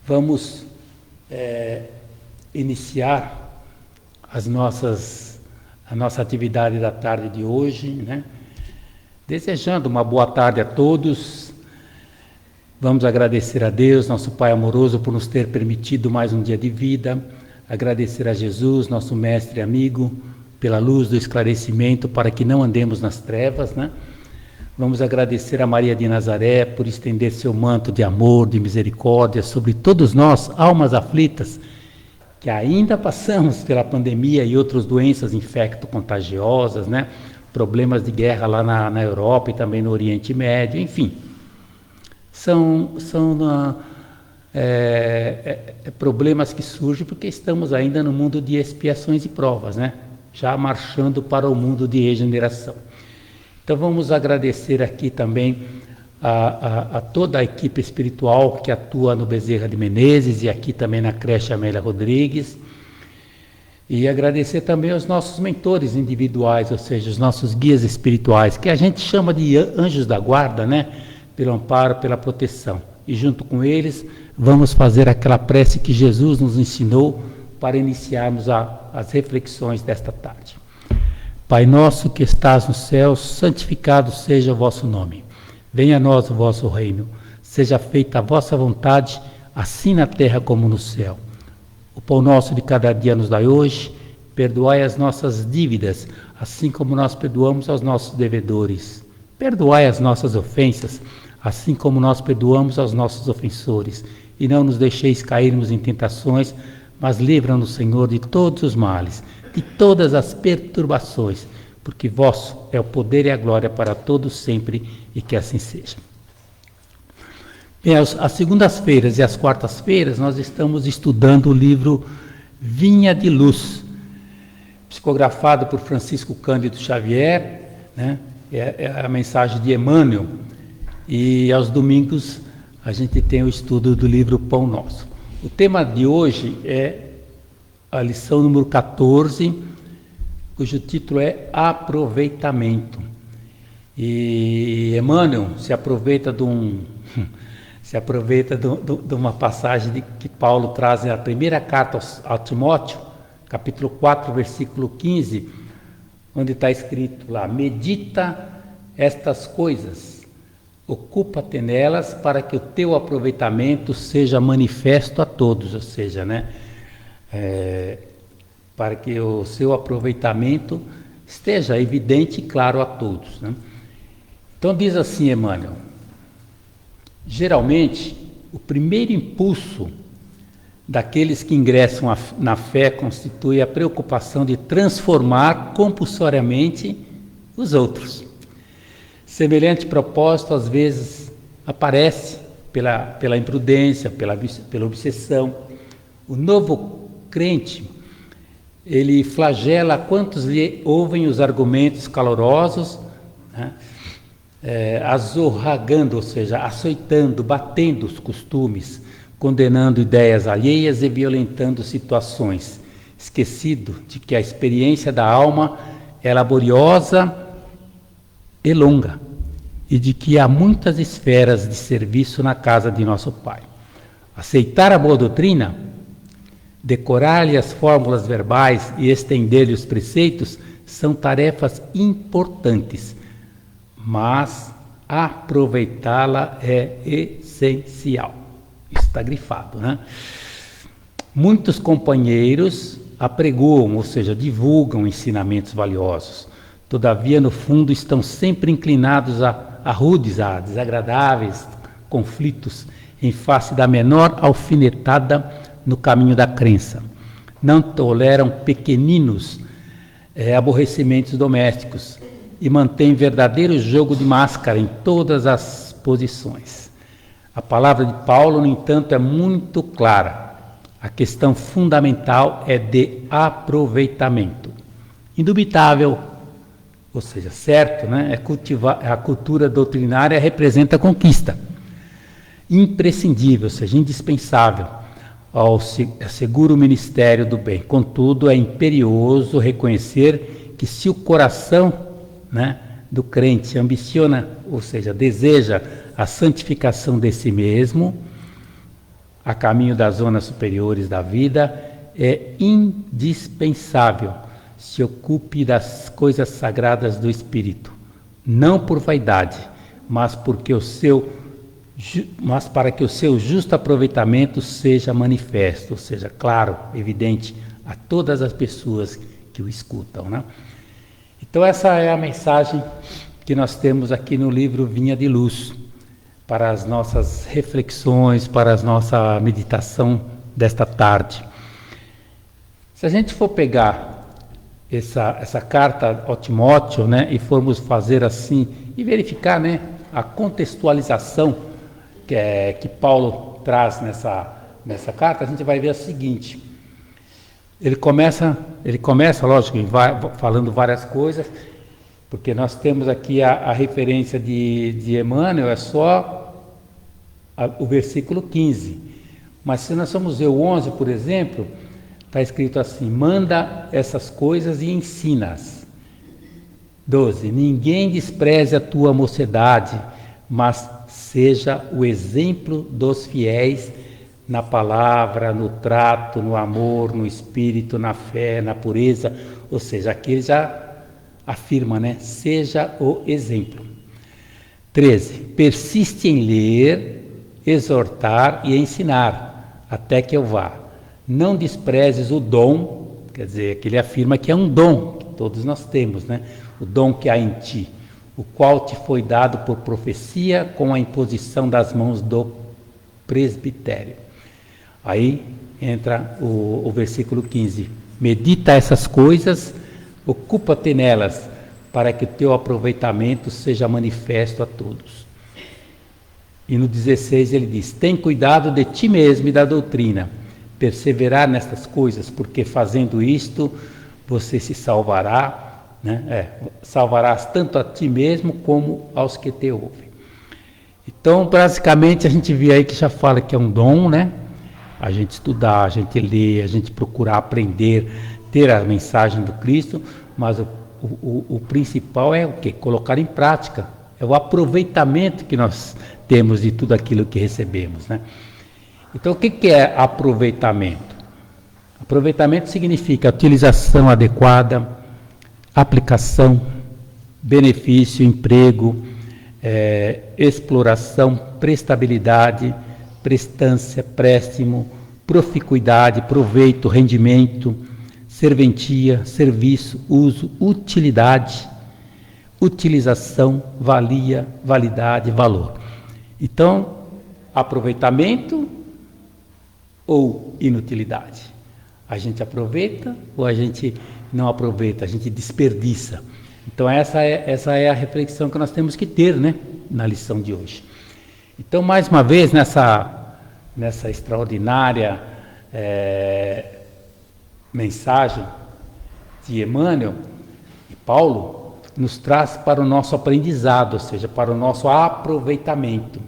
Vamos iniciar a nossa atividade da tarde de hoje, né? Desejando uma boa tarde a todos. Vamos agradecer a Deus, nosso Pai amoroso, por nos ter permitido mais um dia de vida. Agradecer a Jesus, nosso mestre e amigo, pela luz do esclarecimento, para que não andemos nas trevas, né? Vamos agradecer a Maria de Nazaré por estender seu manto de amor, de misericórdia sobre todos nós, almas aflitas, que ainda passamos pela pandemia e outras doenças infecto-contagiosas, né? Problemas de guerra lá na Europa e também no Oriente Médio, enfim. São problemas que surgem porque estamos ainda no mundo de expiações e provas, né? Já marchando para o mundo de regeneração. Então vamos agradecer aqui também a toda a equipe espiritual que atua no Bezerra de Menezes e aqui também na creche Amélia Rodrigues. E agradecer também aos nossos mentores individuais, ou seja, os nossos guias espirituais, que a gente chama de anjos da guarda, né? Pelo amparo, pela proteção. E junto com eles vamos fazer aquela prece que Jesus nos ensinou para iniciarmos as reflexões desta tarde. Pai nosso que estás nos céus, santificado seja o vosso nome. Venha a nós o vosso reino. Seja feita a vossa vontade, assim na terra como no céu. O pão nosso de cada dia nos dai hoje. Perdoai as nossas dívidas, assim como nós perdoamos aos nossos devedores. Perdoai as nossas ofensas, assim como nós perdoamos aos nossos ofensores. E não nos deixeis cairmos em tentações, mas livra-nos, Senhor, de todos os males, de todas as perturbações, porque vosso é o poder e a glória para todos sempre, e que assim seja. Bem, as segundas-feiras e as quartas-feiras nós estamos estudando o livro Vinha de Luz, psicografado por Francisco Cândido Xavier, né? É a mensagem de Emmanuel, e aos domingos a gente tem o estudo do livro Pão Nosso. O tema de hoje é a lição número 14, cujo título é Aproveitamento. E Emmanuel se aproveita de uma passagem que Paulo traz na primeira carta a Timóteo, capítulo 4, versículo 15, onde está escrito lá: medita estas coisas, ocupa-te nelas para que o teu aproveitamento seja manifesto a todos, ou seja, né? Para que o seu aproveitamento esteja evidente e claro a todos, né? Então diz assim Emmanuel: geralmente o primeiro impulso daqueles que ingressam na fé constitui a preocupação de transformar compulsoriamente os outros. Semelhante propósito às vezes aparece pela imprudência, pela obsessão. O novo crente, ele flagela quantos lhe ouvem os argumentos calorosos, né? Azorragando, ou seja, açoitando, batendo os costumes, condenando ideias alheias e violentando situações, esquecido de que a experiência da alma é laboriosa e longa, e de que há muitas esferas de serviço na casa de nosso Pai. Aceitar a boa doutrina, decorar-lhe as fórmulas verbais e estender-lhe os preceitos são tarefas importantes, mas aproveitá-la é essencial. Isso está grifado, né? Muitos companheiros apregoam, ou seja, divulgam ensinamentos valiosos. Todavia, no fundo, estão sempre inclinados a rudes, a desagradáveis conflitos em face da menor alfinetada no caminho da crença. Não toleram pequeninos aborrecimentos domésticos e mantêm verdadeiro jogo de máscara em todas as posições. A palavra de Paulo, no entanto, é muito clara. A questão fundamental é de aproveitamento. Indubitável, ou seja, certo, né? A cultura doutrinária representa a conquista. Imprescindível, ou seja, indispensável ao seguro ministério do bem. Contudo, é imperioso reconhecer que se o coração, né, do crente ambiciona, ou seja, deseja a santificação de si mesmo, a caminho das zonas superiores da vida, é indispensável se ocupe das coisas sagradas do espírito, não por vaidade, mas para que o seu justo aproveitamento seja manifesto, ou seja, claro, evidente a todas as pessoas que o escutam, né? Então essa é a mensagem que nós temos aqui no livro Vinha de Luz, para as nossas reflexões, para a nossa meditação desta tarde. Se a gente for pegar essa carta ao Timóteo, né, e formos fazer assim, e verificar, né, a contextualização que Paulo traz nessa carta, a gente vai ver o seguinte: ele começa, lógico, falando várias coisas, porque nós temos aqui a referência de Emmanuel, é só o versículo 15, mas se nós formos ver o 11, por exemplo, está escrito assim: manda essas coisas e ensina-as. 12. Ninguém despreze a tua mocidade, mas seja o exemplo dos fiéis na palavra, no trato, no amor, no espírito, na fé, na pureza. Ou seja, aqui ele já afirma, né? Seja o exemplo. 13. Persiste em ler, exortar e ensinar, até que eu vá. Não desprezes o dom, quer dizer, que ele afirma que é um dom, que todos nós temos, né? O dom que há em ti, o qual te foi dado por profecia com a imposição das mãos do presbitério. Aí entra o versículo 15. Medita essas coisas, ocupa-te nelas, para que o teu aproveitamento seja manifesto a todos. E no 16 ele diz: tem cuidado de ti mesmo e da doutrina, perseverar nestas coisas, porque fazendo isto você se salvará, né? Salvarás tanto a ti mesmo como aos que te ouvem. Então, basicamente, a gente vê aí que já fala que é um dom, né? A gente estudar, a gente ler, a gente procurar aprender, ter a mensagem do Cristo, mas o principal é o quê? Colocar em prática. É o aproveitamento que nós temos de tudo aquilo que recebemos, né? Então, o que é aproveitamento? Aproveitamento significa utilização adequada, aplicação, benefício, emprego, exploração, prestabilidade, prestância, préstimo, proficuidade, proveito, rendimento, serventia, serviço, uso, utilidade, utilização, valia, validade, valor. Então, aproveitamento ou inutilidade? A gente aproveita ou a gente não aproveita, a gente desperdiça? Então essa é a reflexão que nós temos que ter, né, na lição de hoje. Então, mais uma vez, nessa extraordinária mensagem de Emmanuel e Paulo, nos traz para o nosso aprendizado, ou seja, para o nosso aproveitamento.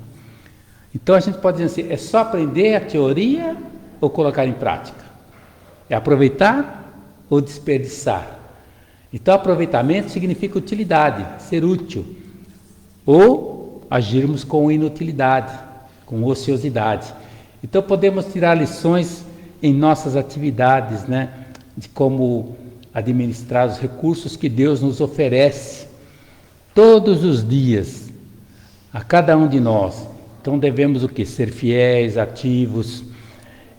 Então a gente pode dizer assim: é só aprender a teoria ou colocar em prática? É aproveitar ou desperdiçar? Então aproveitamento significa utilidade, ser útil, ou agirmos com inutilidade, com ociosidade. Então podemos tirar lições em nossas atividades, né, de como administrar os recursos que Deus nos oferece todos os dias, a cada um de nós. Então devemos o quê? Ser fiéis, ativos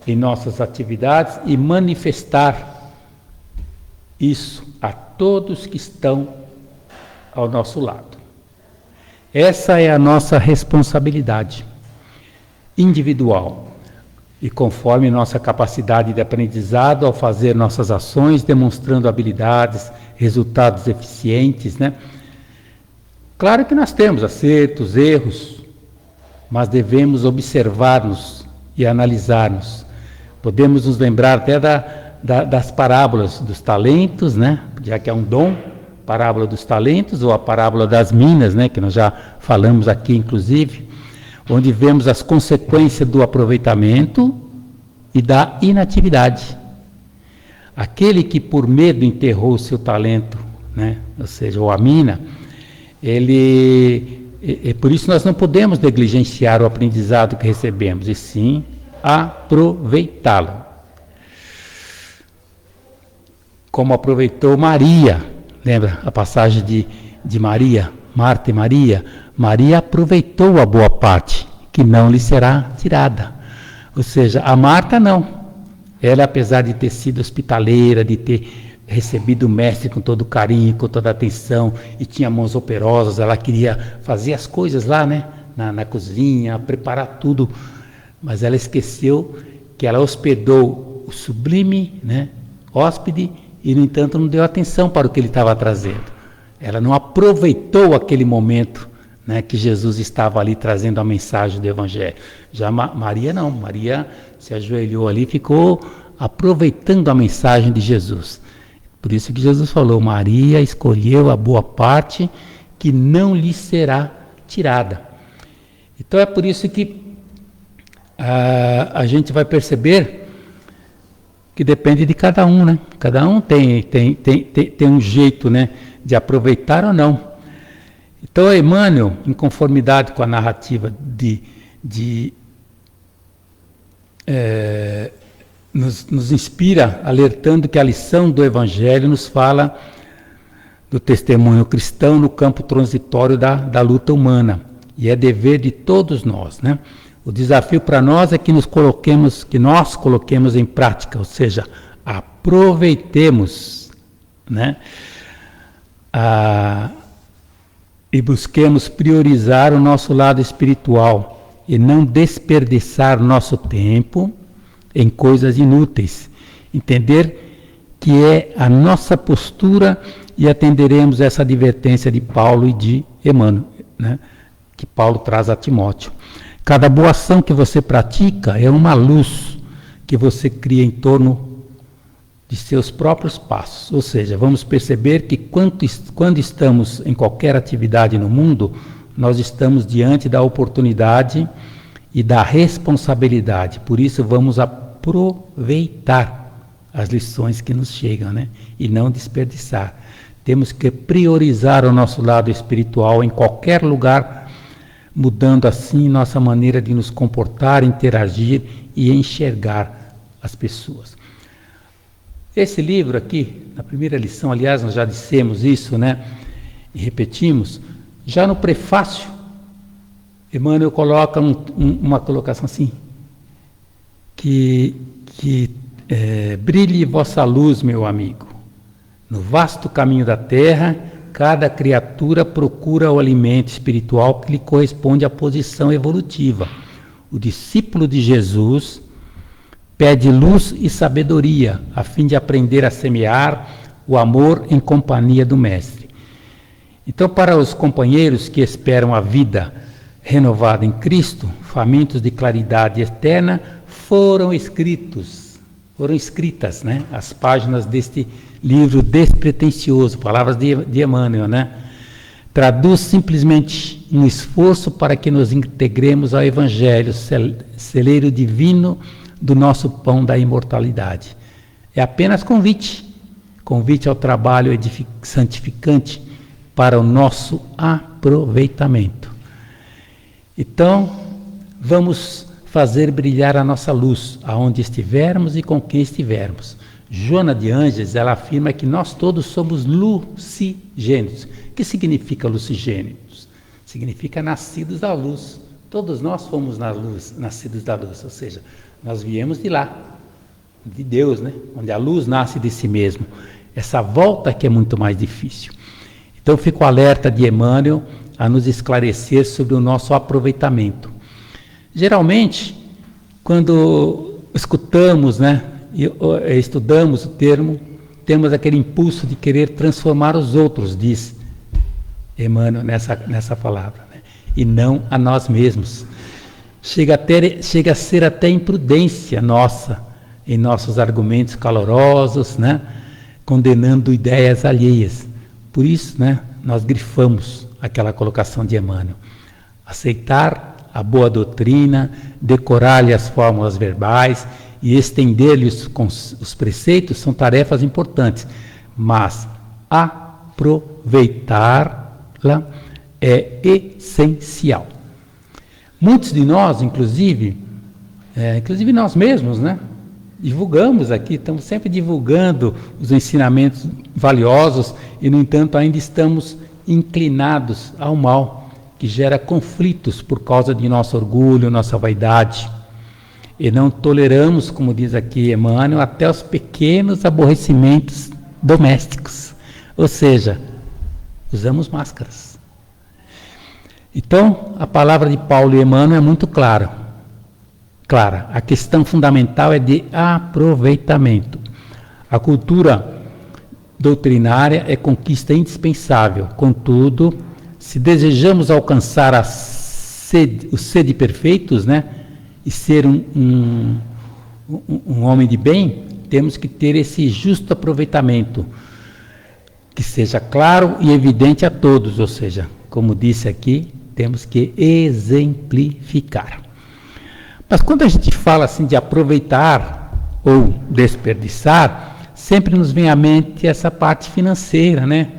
em nossas atividades e manifestar isso a todos que estão ao nosso lado. Essa é a nossa responsabilidade individual e conforme nossa capacidade de aprendizado ao fazer nossas ações, demonstrando habilidades, resultados eficientes, né? Claro que nós temos acertos, erros, mas devemos observar-nos e analisar-nos. Podemos nos lembrar até das parábolas dos talentos, né? Já que é um dom, parábola dos talentos ou a parábola das minas, né? Que nós já falamos aqui, inclusive, onde vemos as consequências do aproveitamento e da inatividade. Aquele que por medo enterrou o seu talento, né? Ou seja, ou a mina, por isso nós não podemos negligenciar o aprendizado que recebemos, e sim aproveitá-lo. Como aproveitou Maria, lembra a passagem de Maria, Marta e Maria? Maria aproveitou a boa parte, que não lhe será tirada. Ou seja, a Marta não. Ela, apesar de ter sido hospitaleira, de ter recebido o mestre com todo carinho, com toda atenção, e tinha mãos operosas, ela queria fazer as coisas lá, né? Na cozinha, preparar tudo, mas ela esqueceu que ela hospedou o sublime, né, hóspede, e no entanto não deu atenção para o que ele estava trazendo. Ela não aproveitou aquele momento, né, que Jesus estava ali trazendo a mensagem do Evangelho. Já Maria não, Maria se ajoelhou ali e ficou aproveitando a mensagem de Jesus. Por isso que Jesus falou, Maria escolheu a boa parte que não lhe será tirada. Então é por isso que a gente vai perceber que depende de cada um, né? Cada um tem um jeito, né, de aproveitar ou não. Então Emmanuel, em conformidade com a narrativa nos inspira, alertando que a lição do Evangelho nos fala do testemunho cristão no campo transitório da luta humana. E é dever de todos nós, né? O desafio para nós é que nós coloquemos em prática, ou seja, aproveitemos, né? E busquemos priorizar o nosso lado espiritual e não desperdiçar nosso tempo em coisas inúteis. Entender que é a nossa postura e atenderemos essa advertência de Paulo e de Emmanuel, né? Que Paulo traz a Timóteo. Cada boa ação que você pratica é uma luz que você cria em torno de seus próprios passos. Ou seja, vamos perceber que quando estamos em qualquer atividade no mundo, nós estamos diante da oportunidade e da responsabilidade. Por isso, vamos aproveitar as lições que nos chegam, né? E não desperdiçar. Temos que priorizar o nosso lado espiritual em qualquer lugar, mudando assim nossa maneira de nos comportar, interagir e enxergar as pessoas. Esse livro aqui, na primeira lição, aliás, nós já dissemos isso, né? E repetimos, já no prefácio, Emmanuel coloca uma colocação assim, que brilhe vossa luz, meu amigo. No vasto caminho da terra, cada criatura procura o alimento espiritual que lhe corresponde à posição evolutiva. O discípulo de Jesus pede luz e sabedoria, a fim de aprender a semear o amor em companhia do Mestre. Então, para os companheiros que esperam a vida renovada em Cristo, famintos de claridade eterna, foram escritas, né, as páginas deste livro despretensioso, palavras de Emmanuel, né? Traduz simplesmente um esforço para que nos integremos ao Evangelho, celeiro divino do nosso pão da imortalidade. É apenas convite ao trabalho santificante para o nosso aproveitamento. Então, vamos fazer brilhar a nossa luz, aonde estivermos e com quem estivermos. Joana de Ângeles, ela afirma que nós todos somos lucigênios. O que significa lucigênios? Significa nascidos da luz. Todos nós fomos na luz, nascidos da luz, ou seja, nós viemos de lá, de Deus, né? Onde a luz nasce de si mesmo. Essa volta que é muito mais difícil. Então fica o alerta de Emmanuel a nos esclarecer sobre o nosso aproveitamento. Geralmente, quando escutamos, né, e estudamos o termo, temos aquele impulso de querer transformar os outros, diz Emmanuel nessa palavra, né? E não a nós mesmos. Chega a ser até imprudência nossa em nossos argumentos calorosos, né? Condenando ideias alheias. Por isso, né, nós grifamos aquela colocação de Emmanuel. Aceitar a boa doutrina, decorar-lhe as fórmulas verbais e estender-lhe os preceitos são tarefas importantes, mas aproveitá-la é essencial. Muitos de nós, inclusive, inclusive nós mesmos, né? Divulgamos aqui, estamos sempre divulgando os ensinamentos valiosos e, no entanto, ainda estamos inclinados ao mal, que gera conflitos por causa de nosso orgulho, nossa vaidade. E não toleramos, como diz aqui Emmanuel, até os pequenos aborrecimentos domésticos. Ou seja, usamos máscaras. Então, a palavra de Paulo e Emmanuel é muito clara. A questão fundamental é de aproveitamento. A cultura doutrinária é conquista indispensável. Contudo, se desejamos alcançar os sede perfeitos, né, e ser um homem de bem, temos que ter esse justo aproveitamento, que seja claro e evidente a todos, ou seja, como disse aqui, temos que exemplificar. Mas quando a gente fala assim de aproveitar ou desperdiçar, sempre nos vem à mente essa parte financeira, né?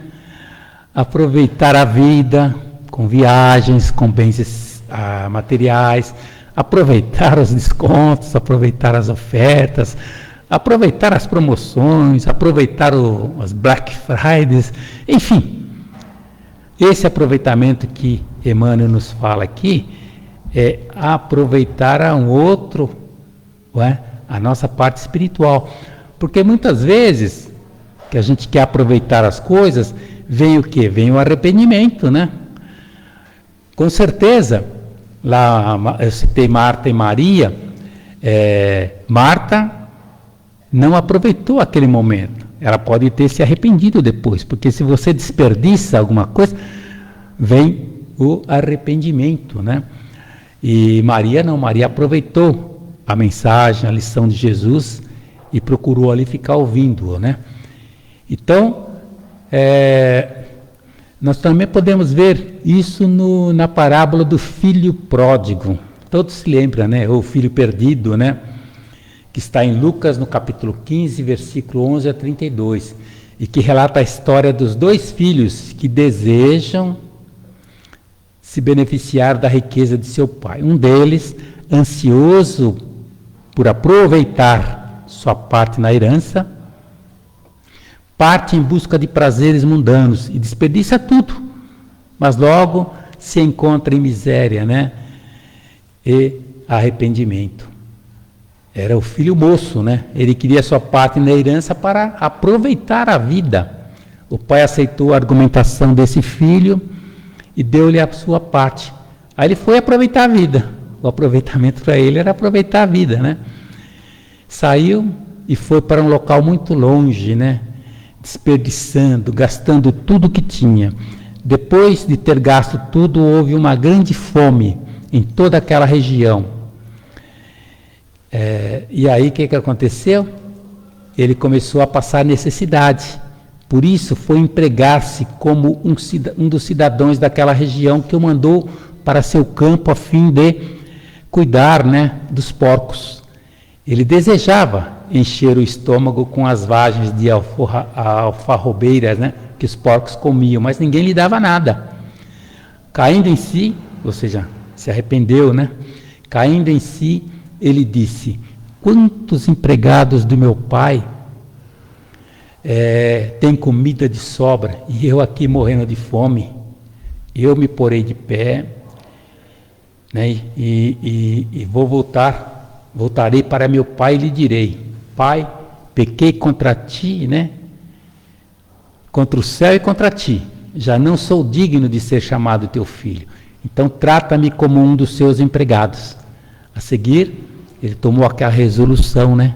Aproveitar a vida com viagens, com bens materiais, aproveitar os descontos, aproveitar as ofertas, aproveitar as promoções, aproveitar as Black Fridays, enfim. Esse aproveitamento que Emmanuel nos fala aqui é aproveitar a nossa parte espiritual. Porque muitas vezes que a gente quer aproveitar as coisas, vem o quê? Vem o arrependimento, né? Com certeza, lá eu citei Marta e Maria, Marta não aproveitou aquele momento. Ela pode ter se arrependido depois, porque se você desperdiça alguma coisa, vem o arrependimento, né? E Maria não, Maria aproveitou a mensagem, a lição de Jesus e procurou ali ficar ouvindo-o, né? Então, nós também podemos ver isso na parábola do filho pródigo. Todos se lembram, né? Ou filho perdido, né? Que está em Lucas, no capítulo 15, versículo 11 a 32, e que relata a história dos dois filhos que desejam se beneficiar da riqueza de seu pai. Um deles, ansioso por aproveitar sua parte na herança, parte em busca de prazeres mundanos e desperdiça tudo, mas logo se encontra em miséria, né? E arrependimento. Era o filho moço, né? Ele queria sua parte na herança para aproveitar a vida. O pai aceitou a argumentação desse filho e deu-lhe a sua parte. Aí ele foi aproveitar a vida. O aproveitamento para ele era aproveitar a vida, né? Saiu e foi para um local muito longe, né? Desperdiçando, gastando tudo que tinha. Depois de ter gasto tudo, houve uma grande fome em toda aquela região. E aí o que aconteceu? Ele começou a passar necessidade. Por isso foi empregar-se como um dos cidadãos daquela região, que o mandou para seu campo a fim de cuidar, né, dos porcos. Ele desejava encher o estômago com as vagens de alfarrobeiras, né, que os porcos comiam, mas ninguém lhe dava nada. Caindo em si, ou seja, se arrependeu, né? Caindo em si, ele disse: quantos empregados do meu pai têm comida de sobra e eu aqui morrendo de fome? Eu me porei de pé, né, e voltarei para meu pai e lhe direi: Pai, pequei contra ti, né? Contra o céu e contra ti. Já não sou digno de ser chamado teu filho. Então trata-me como um dos seus empregados. A seguir, ele tomou aquela resolução, né?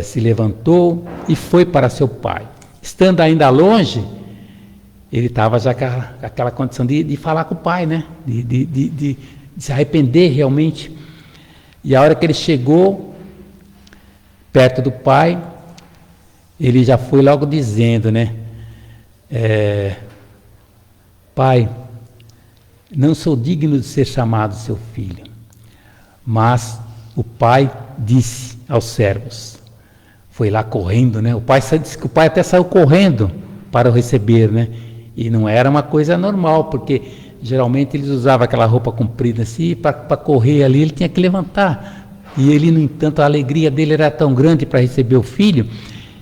Se levantou e foi para seu pai. Estando ainda longe, ele estava já com aquela condição de falar com o pai, né? De se arrepender realmente. E a hora que ele chegou perto do pai, ele já foi logo dizendo, né? Pai, não sou digno de ser chamado seu filho. Mas o pai disse aos servos, foi lá correndo, né? O pai disse que o pai até saiu correndo para o receber, né? E não era uma coisa normal, porque geralmente eles usavam aquela roupa comprida assim, para correr ali ele tinha que levantar. E ele, no entanto, a alegria dele era tão grande para receber o filho,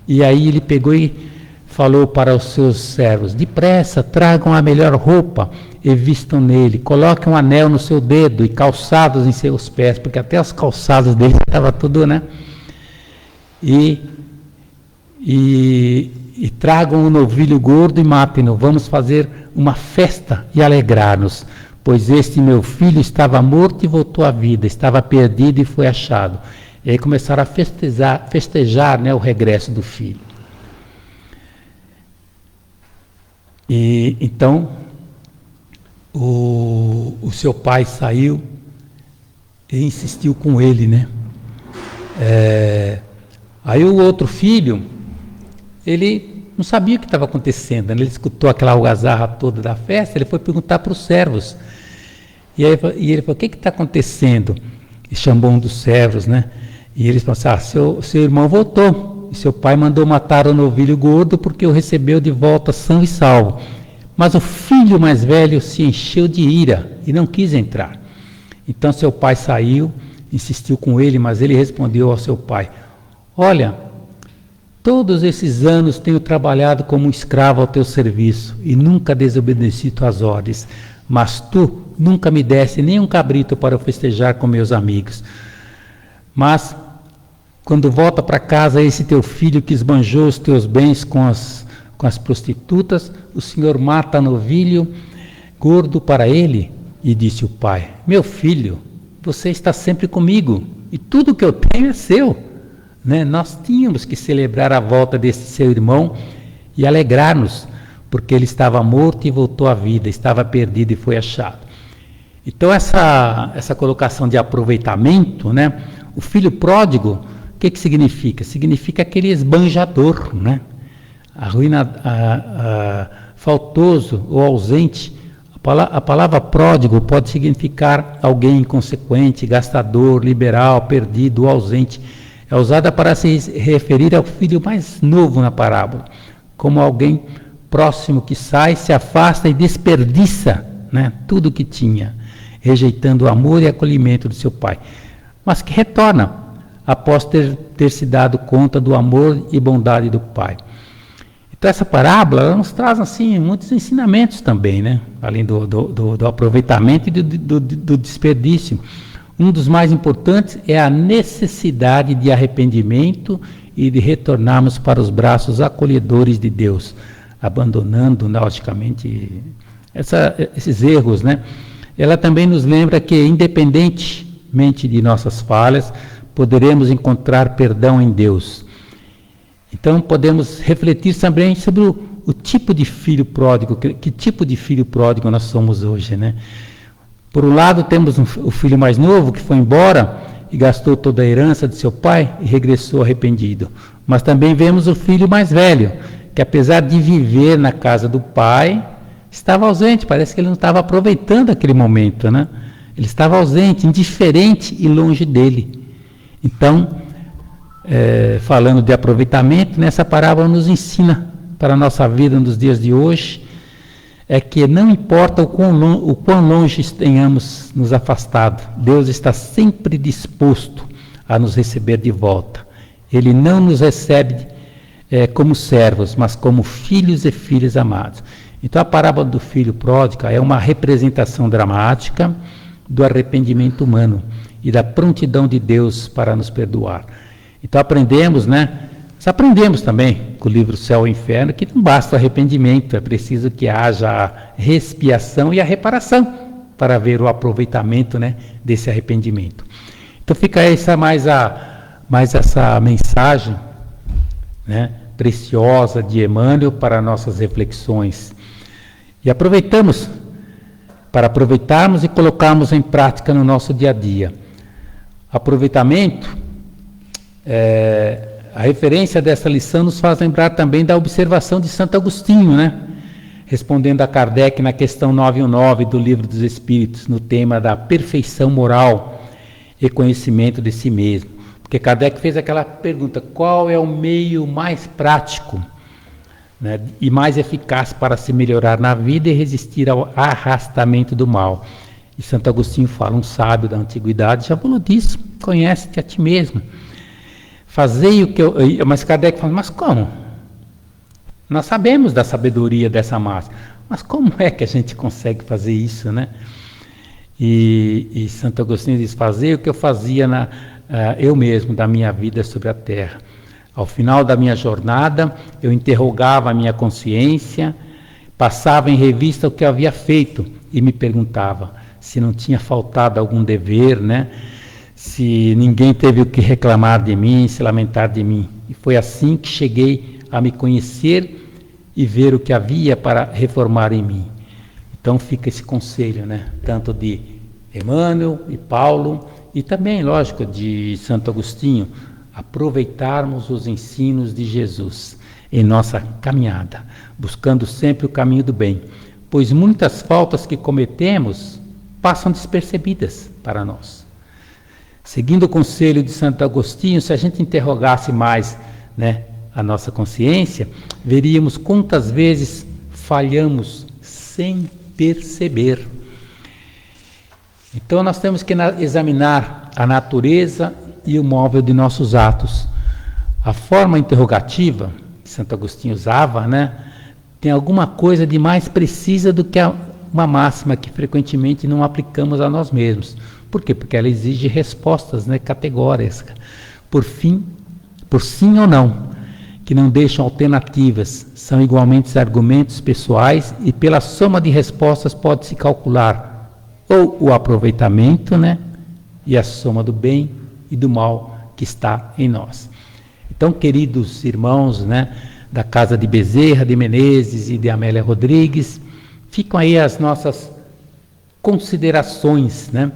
e aí ele pegou e falou para os seus servos: depressa, tragam a melhor roupa e vistam nele, coloquem um anel no seu dedo e calçados em seus pés, porque até os calçados dele estavam tudo, né? E tragam um novilho gordo e matem-no, vamos fazer uma festa e alegrar-nos, pois este meu filho estava morto e voltou à vida, estava perdido e foi achado. E aí começaram a festejar, né, o regresso do filho. E então o seu pai saiu e insistiu com ele, né? Aí o outro filho, ele não sabia o que estava acontecendo, né? Ele escutou aquela algazarra toda da festa, ele foi perguntar para os servos. E ele falou: o que está acontecendo? E chamou um dos servos, né? E eles falaram assim: seu irmão voltou, e seu pai mandou matar o novilho gordo porque o recebeu de volta são e salvo. Mas o filho mais velho se encheu de ira e não quis entrar. Então seu pai saiu, insistiu com ele, mas ele respondeu ao seu pai: olha, todos esses anos tenho trabalhado como um escravo ao teu serviço e nunca desobedeci tuas ordens, mas tu nunca me deste nem um cabrito para eu festejar com meus amigos. Mas quando volta para casa esse teu filho que esbanjou os teus bens com as prostitutas, o Senhor mata novilho gordo para ele. E disse o pai: meu filho, você está sempre comigo e tudo que eu tenho é seu, né? Nós tínhamos que celebrar a volta desse seu irmão e alegrar-nos, porque ele estava morto e voltou à vida, estava perdido e foi achado. Então essa colocação de aproveitamento, né? O filho pródigo, o que significa? Significa aquele esbanjador, né? Faltoso ou ausente. A palavra pródigo pode significar alguém inconsequente, gastador, liberal, perdido ou ausente. É usada para se referir ao filho mais novo na parábola, como alguém próximo que sai, se afasta e desperdiça, né, tudo o que tinha, rejeitando o amor e acolhimento do seu pai, mas que retorna após ter se dado conta do amor e bondade do pai. Então essa parábola ela nos traz assim muitos ensinamentos também, né? Além do aproveitamento e do desperdício. Um dos mais importantes é a necessidade de arrependimento e de retornarmos para os braços acolhedores de Deus, abandonando, logicamente, esses erros, né? Ela também nos lembra que, independentemente de nossas falhas, poderemos encontrar perdão em Deus. Então podemos refletir também sobre o tipo de filho pródigo, que tipo de filho pródigo nós somos hoje, né? Por um lado temos o filho mais novo que foi embora e gastou toda a herança de seu pai e regressou arrependido. Mas também vemos o filho mais velho, que apesar de viver na casa do pai, estava ausente, parece que ele não estava aproveitando aquele momento, né? Ele estava ausente, indiferente e longe dele. Então, falando de aproveitamento, nessa parábola nos ensina para a nossa vida nos dias de hoje, é que não importa o quão longe tenhamos nos afastado, Deus está sempre disposto a nos receber de volta. Ele não nos recebe como servos, mas como filhos e filhas amados. Então a parábola do filho pródigo é uma representação dramática do arrependimento humano e da prontidão de Deus para nos perdoar. Então aprendemos, né? Nós aprendemos também com o livro Céu e Inferno que não basta o arrependimento, é preciso que haja a expiação e a reparação para ver o aproveitamento, né, desse arrependimento. Então fica mais essa mensagem, né, preciosa de Emmanuel para nossas reflexões. E para aproveitarmos e colocarmos em prática no nosso dia a dia. Aproveitamento, a referência dessa lição nos faz lembrar também da observação de Santo Agostinho, né? Respondendo a Kardec na questão 919 do Livro dos Espíritos, no tema da perfeição moral e conhecimento de si mesmo. Porque Kardec fez aquela pergunta: qual é o meio mais prático né, e mais eficaz para se melhorar na vida e resistir ao arrastamento do mal. E Santo Agostinho fala, um sábio da antiguidade já falou disso, conhece-te a ti mesmo. Fazei o que eu... Mas Kardec fala, mas como? Nós sabemos da sabedoria dessa massa, mas como é que a gente consegue fazer isso, né? E Santo Agostinho diz, fazei o que eu fazia eu mesmo, da minha vida sobre a terra. Ao final da minha jornada, eu interrogava a minha consciência, passava em revista o que eu havia feito e me perguntava se não tinha faltado algum dever, né? Se ninguém teve o que reclamar de mim, se lamentar de mim. E foi assim que cheguei a me conhecer e ver o que havia para reformar em mim. Então fica esse conselho, né? Tanto de Emmanuel e Paulo, e também, lógico, de Santo Agostinho, aproveitarmos os ensinos de Jesus em nossa caminhada, buscando sempre o caminho do bem, pois muitas faltas que cometemos passam despercebidas para nós. Seguindo o conselho de Santo Agostinho, se a gente interrogasse mais, né, a nossa consciência, veríamos quantas vezes falhamos sem perceber. Então nós temos que examinar a natureza e o móvel de nossos atos. A forma interrogativa que Santo Agostinho usava, né, tem alguma coisa de mais precisa do que uma máxima que frequentemente não aplicamos a nós mesmos. Por quê? Porque ela exige respostas, né, categóricas, por sim ou não, que não deixam alternativas, são igualmente argumentos pessoais e pela soma de respostas pode-se calcular ou o aproveitamento, né, e a soma do bem e do mal que está em nós. Então, queridos irmãos, né, da Casa de Bezerra, de Menezes e de Amélia Rodrigues, ficam aí as nossas considerações, né,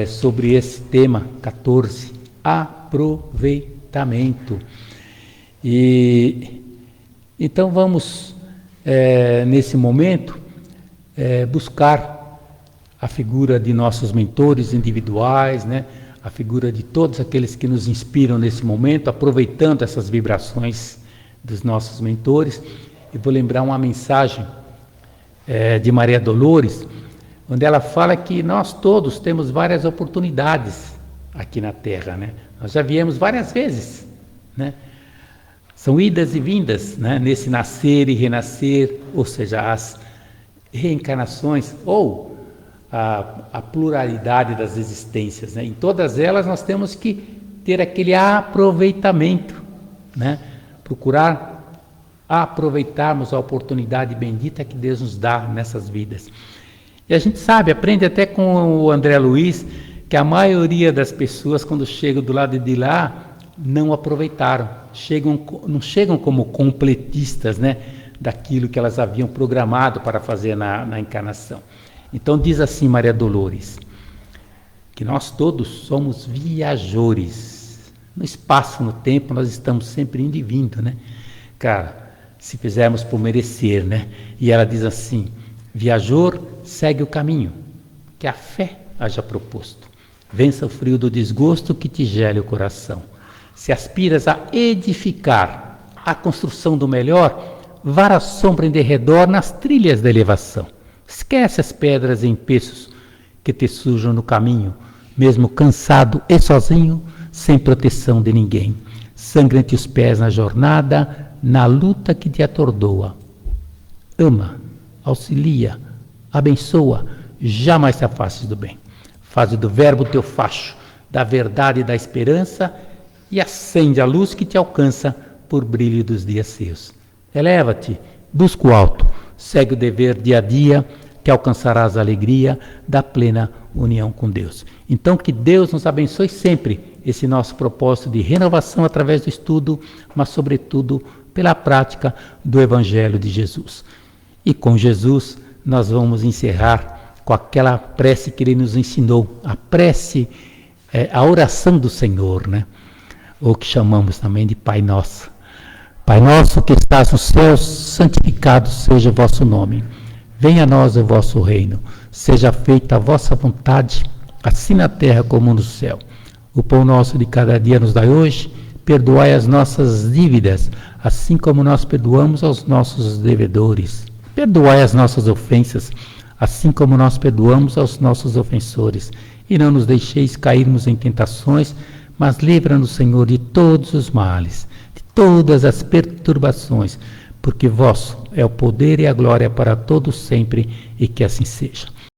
sobre esse tema 14, aproveitamento. E então vamos, nesse momento, buscar a figura de nossos mentores individuais, né, a figura de todos aqueles que nos inspiram nesse momento, aproveitando essas vibrações dos nossos mentores. E vou lembrar uma mensagem de Maria Dolores, onde ela fala que nós todos temos várias oportunidades aqui na Terra, né? Nós já viemos várias vezes, né? São idas e vindas, né? Nesse nascer e renascer, ou seja, as reencarnações, ou a pluralidade das existências, né? Em todas elas nós temos que ter aquele aproveitamento, né? Procurar aproveitarmos a oportunidade bendita que Deus nos dá nessas vidas. E a gente sabe, aprende até com o André Luiz, que a maioria das pessoas, quando chegam do lado de lá, não aproveitaram, não chegam como completistas, né, daquilo que elas haviam programado para fazer na encarnação. Então diz assim Maria Dolores, que nós todos somos viajores. No espaço, no tempo, nós estamos sempre indo e vindo, né? Cara, se fizermos por merecer, né? E ela diz assim, viajor, segue o caminho que a fé haja proposto. Vença o frio do desgosto que te gele o coração. Se aspiras a edificar a construção do melhor, vara a sombra em derredor nas trilhas da elevação. Esquece as pedras e empeços que te sujam no caminho, mesmo cansado e sozinho, sem proteção de ninguém. Sangra-te os pés na jornada, na luta que te atordoa. Ama, auxilia, abençoa, jamais te afastes do bem. Faze do verbo teu facho, da verdade e da esperança, e acende a luz que te alcança por brilho dos dias seus. Eleva-te, busca o alto, segue o dever dia a dia, que alcançarás a alegria da plena união com Deus. Então que Deus nos abençoe sempre esse nosso propósito de renovação através do estudo, mas sobretudo pela prática do Evangelho de Jesus. E com Jesus nós vamos encerrar com aquela prece que Ele nos ensinou, a prece, a oração do Senhor, né? Ou que chamamos também de Pai Nosso. Pai nosso que estás nos céus, santificado seja o vosso nome. Venha a nós o vosso reino. Seja feita a vossa vontade, assim na terra como no céu. O pão nosso de cada dia nos dai hoje. Perdoai as nossas dívidas, assim como nós perdoamos aos nossos devedores. Perdoai as nossas ofensas, assim como nós perdoamos aos nossos ofensores. E não nos deixeis cairmos em tentações, mas livra-nos, Senhor, de todos os males, de todas as perturbações, porque vosso é o poder e a glória para todos sempre, e que assim seja.